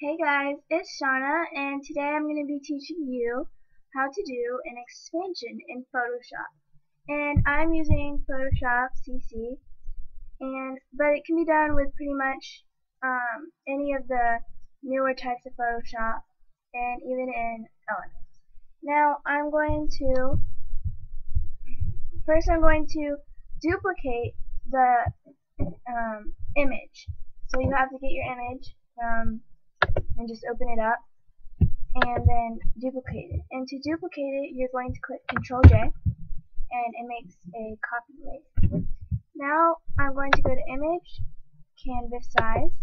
Hey guys, it's Shauna, and today I'm going to be teaching you how to do an expansion in Photoshop. And I'm using Photoshop CC, but it can be done with pretty much any of the newer types of Photoshop, and even in Elements. Now I'm going to duplicate the image. So you have to get your image and just open it up and then duplicate it. And to duplicate it, you're going to click Control J and it makes a copy layer. Now I'm going to go to Image, Canvas Size,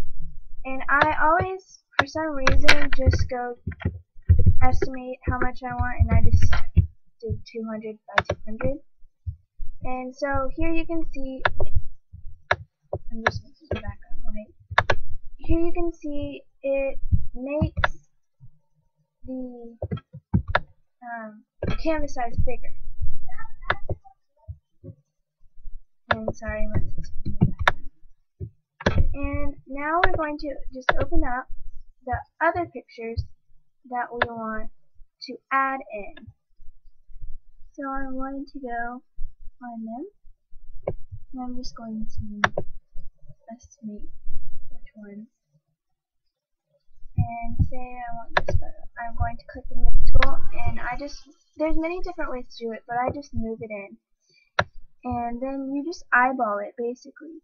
and I always, for some reason, just go estimate how much I want, and I just did 200 by 200. And so here you can see, I'm just making the background white. Here you can see it makes the canvas size bigger. And sorry, my sister's in the background. And now we're going to just open up the other pictures that we want to add in. So I'm going to go on them, and I'm just going to estimate which ones. And say I want this photo. I'm going to click the move tool, and there's many different ways to do it, but I just move it in. And then you just eyeball it, basically.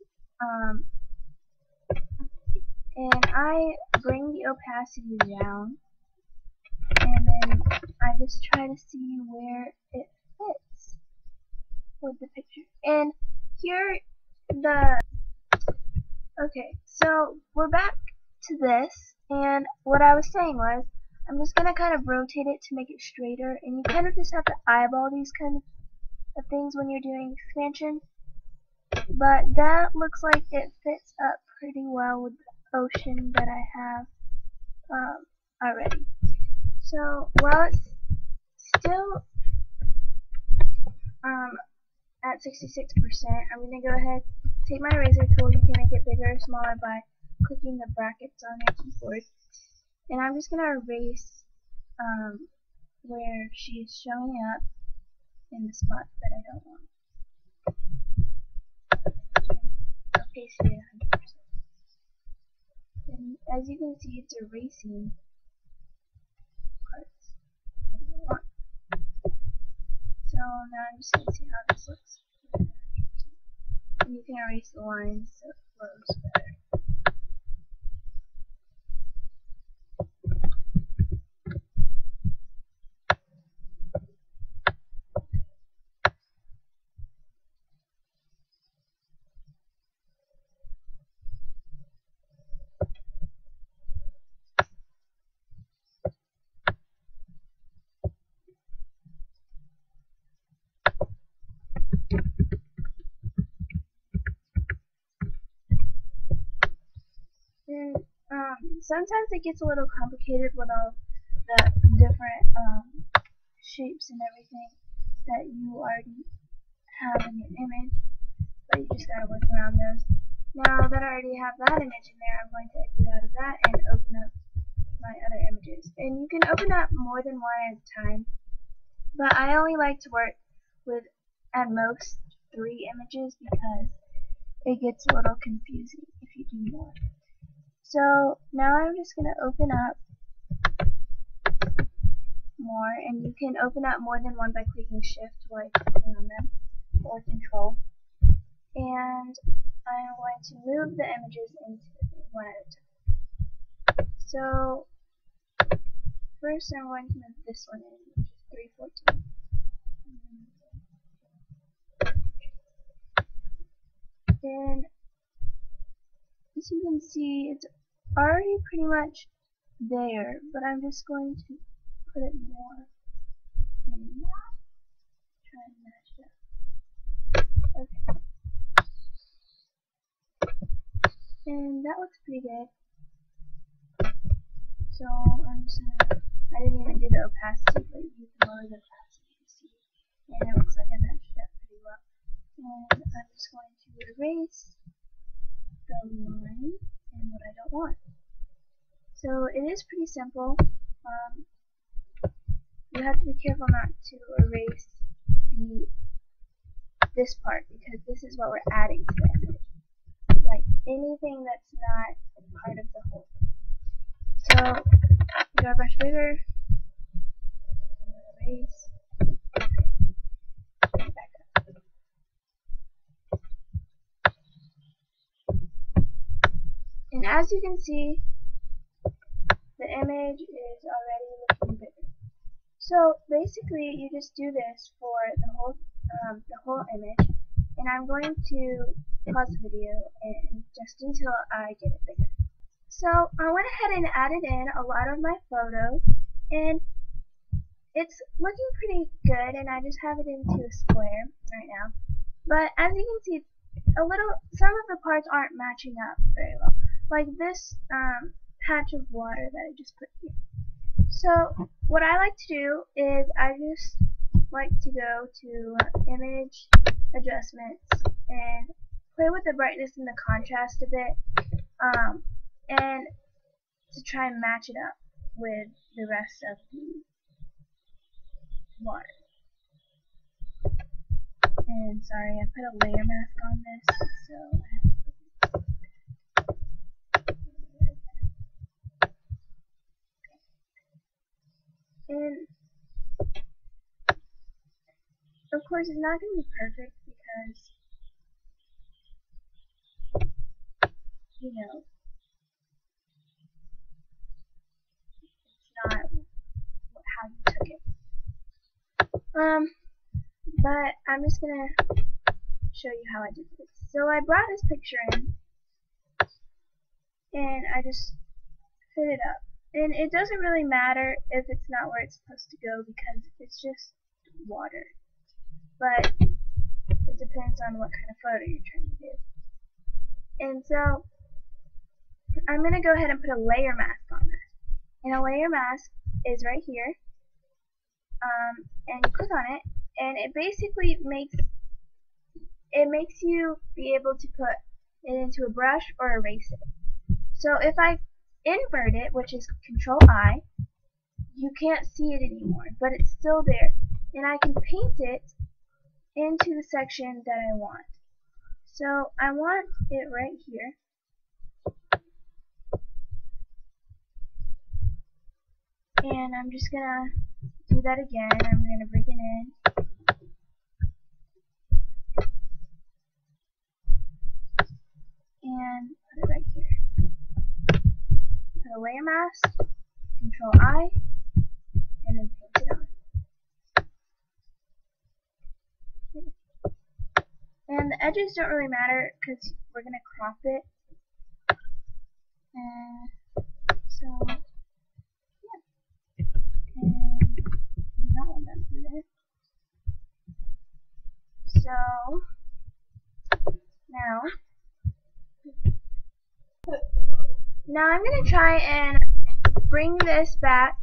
And I bring the opacity down, and then I just try to see where it fits with the picture. And here, okay, so we're back to this, and what I was saying was, I'm just going to kind of rotate it to make it straighter, and you kind of just have to eyeball these kind of things when you're doing expansion. But that looks like it fits up pretty well with the ocean that I have already. So while it's still at 66%, I'm going to go ahead, take my eraser tool. You can make it bigger or smaller by clicking the brackets on your keyboard. And I'm just going to erase where she's showing up in the spots that I don't want. Opacity at 100%. And as you can see, it's erasing parts that I don't want. So now I'm just going to see how this looks. And you can erase the lines so it flows better. And sometimes it gets a little complicated with all the different shapes and everything that you already have in your image, but you just gotta work around those. Now that I already have that image in there, I'm going to exit out of that and open up my other images. And you can open up more than one at a time, but I only like to work with at most 3 images because it gets a little confusing if you do more. So now I'm just going to open up more, and you can open up more than one by clicking shift while clicking on them, or control. And I'm going to move the images into the thing one at a time. So first I'm going to move this one in, which is 314. And as you can see, it's already pretty much there, but I'm just going to put it more and try and match it up. Okay. And that looks pretty good. So I'm just gonna, I didn't even do the opacity, but you can lower the opacity to see. And it looks like I matched it up pretty well. And I'm just going to erase the line and what I don't want. So it is pretty simple. You have to be careful not to erase this part, because this is what we're adding to the image. Like anything that's not part of the whole. So do our brush bigger. Erase. Okay. Back up. And as you can see, the image is already looking bigger. So basically, you just do this for the whole image, and I'm going to pause the video and just until I get it bigger. So I went ahead and added in a lot of my photos, and it's looking pretty good, and I just have it into a square right now. But as you can see, some of the parts aren't matching up very well. Like this patch of water that I just put here. So what I like to do is I just like to go to image adjustments and play with the brightness and the contrast a bit, and to try and match it up with the rest of the water. And sorry, I put a layer mask on this, so I have to and of course it's not going to be perfect because, you know, it's not how you took it. But I'm just going to show you how I did this. So I brought this picture in, and I just fit it up. And it doesn't really matter if it's not where it's supposed to go because it's just water. But it depends on what kind of photo you're trying to do. And so I'm going to go ahead and put a layer mask on this. And a layer mask is right here. And you click on it, and it basically makes you be able to put it into a brush or erase it. So if I invert it, which is Control I, you can't see it anymore, but it's still there. And I can paint it into the section that I want. So I want it right here. And I'm just gonna do that again. I'm gonna bring it in. And put it right here. Put a layer mask, Control I, and then paint it on. And the edges don't really matter because we're going to crop it. And so, yeah. And do not want that through there. So, now I'm going to try and bring this back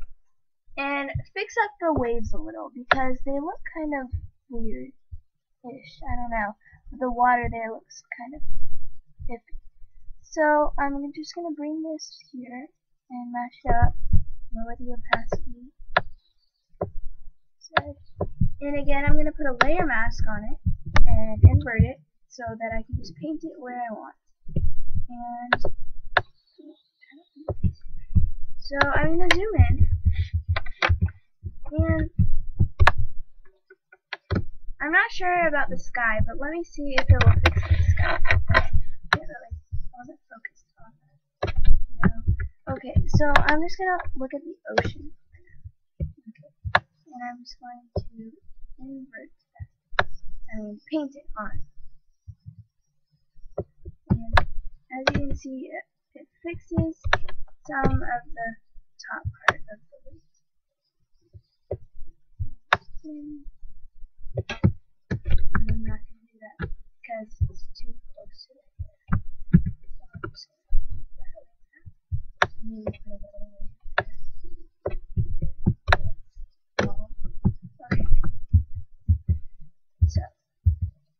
and fix up the waves a little because they look kind of weird-ish. I don't know. The water there looks kind of iffy. So I'm just going to bring this here and match it up, lower the opacity. And again, I'm going to put a layer mask on it and invert it so that I can just paint it where I want. And so I'm going to zoom in. And I'm not sure about the sky, but let me see if it will fix the sky. I wasn't focused on that. No. Okay, so I'm just going to look at the ocean. Okay. And I'm just going to invert that. Paint it on. And as you can see, it fixes some of the top part of the leaf. I'm not going to do that because it's too close to it. So I'm just going to leave that like that. Maybe put a little there. Okay. So,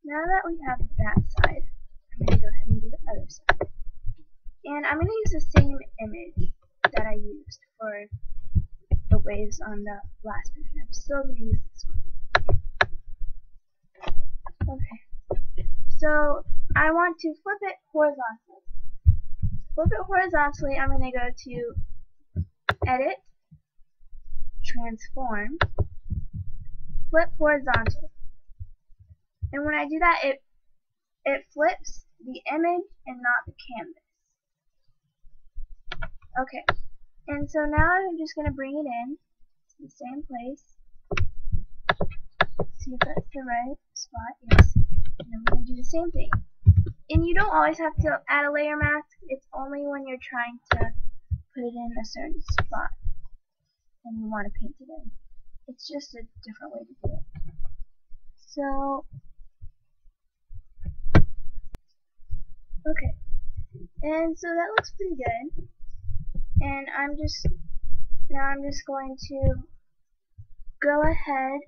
now that we have that side, I'm going to go ahead and do the other side. And I'm going to use the same image that I used for the waves on the last picture. I'm still going to use this one. Okay. So I want to flip it horizontally. To flip it horizontally, I'm going to go to Edit, Transform, Flip Horizontal. And when I do that, it flips the image and not the canvas. Okay. And so now I'm just going to bring it in to the same place. See if that's the right spot. Yes. And I'm going to do the same thing. And you don't always have to add a layer mask. It's only when you're trying to put it in a certain spot and you want to paint it in. It's just a different way to do it. So, okay. And so that looks pretty good. And I'm just going to go ahead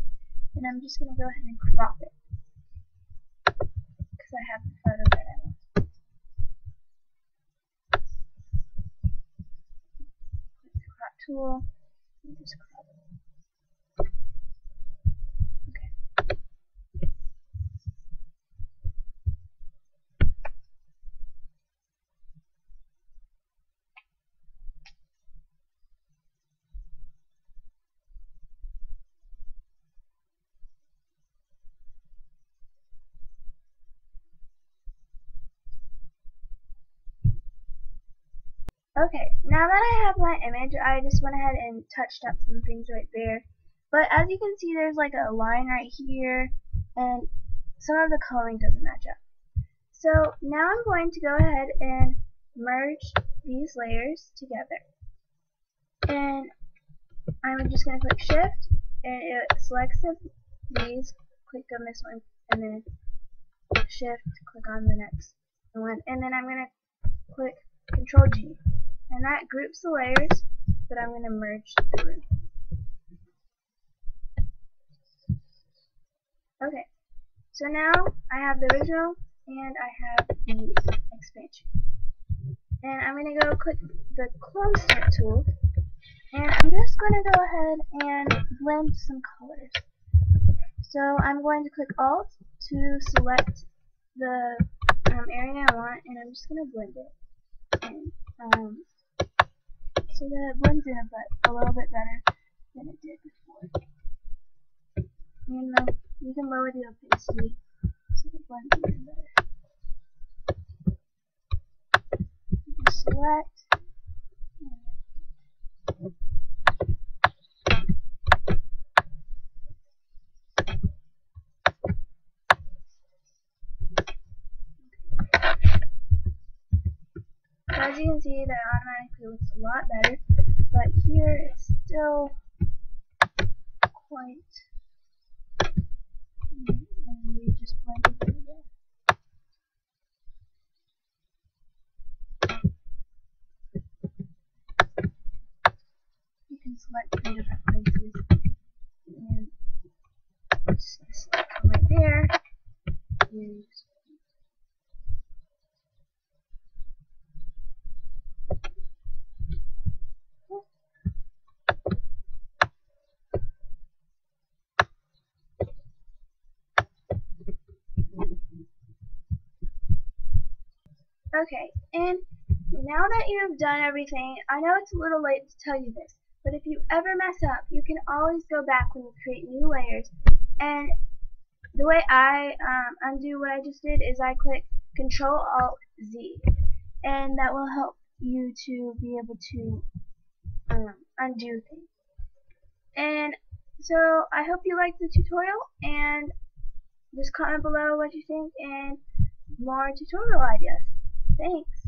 and I'm just going to go ahead and crop it. Because I have the photo that I want. Click the crop tool and just crop it. Okay, now that I have my image, I just went ahead and touched up some things right there. But as you can see, there's like a line right here, and some of the coloring doesn't match up. So now I'm going to go ahead and merge these layers together. And I'm just going to click Shift, and it selects these, click on this one, and then Shift, click on the next one, and then I'm going to click Control G. And that groups the layers, but I'm going to merge the group. Okay, so now I have the original and I have the expansion. And I'm going to go click the Clone Step tool, and I'm just going to go ahead and blend some colors. So I'm going to click Alt to select the area I want, and I'm just going to blend it. And, so that it blends in a little bit better than it did before. And you can lower the opacity so it blends in better. You just select. So as you can see, that automatically looks a lot better, but here it's still quite, and we just blend it in again. You can select three different places, and just select one right there, and just okay, and now that you have done everything, I know it's a little late to tell you this, but if you ever mess up, you can always go back when you create new layers. And the way I undo what I just did is I click Control Alt Z, and that will help you to be able to undo things. And so I hope you liked the tutorial, and just comment below what you think and more tutorial ideas. Thanks.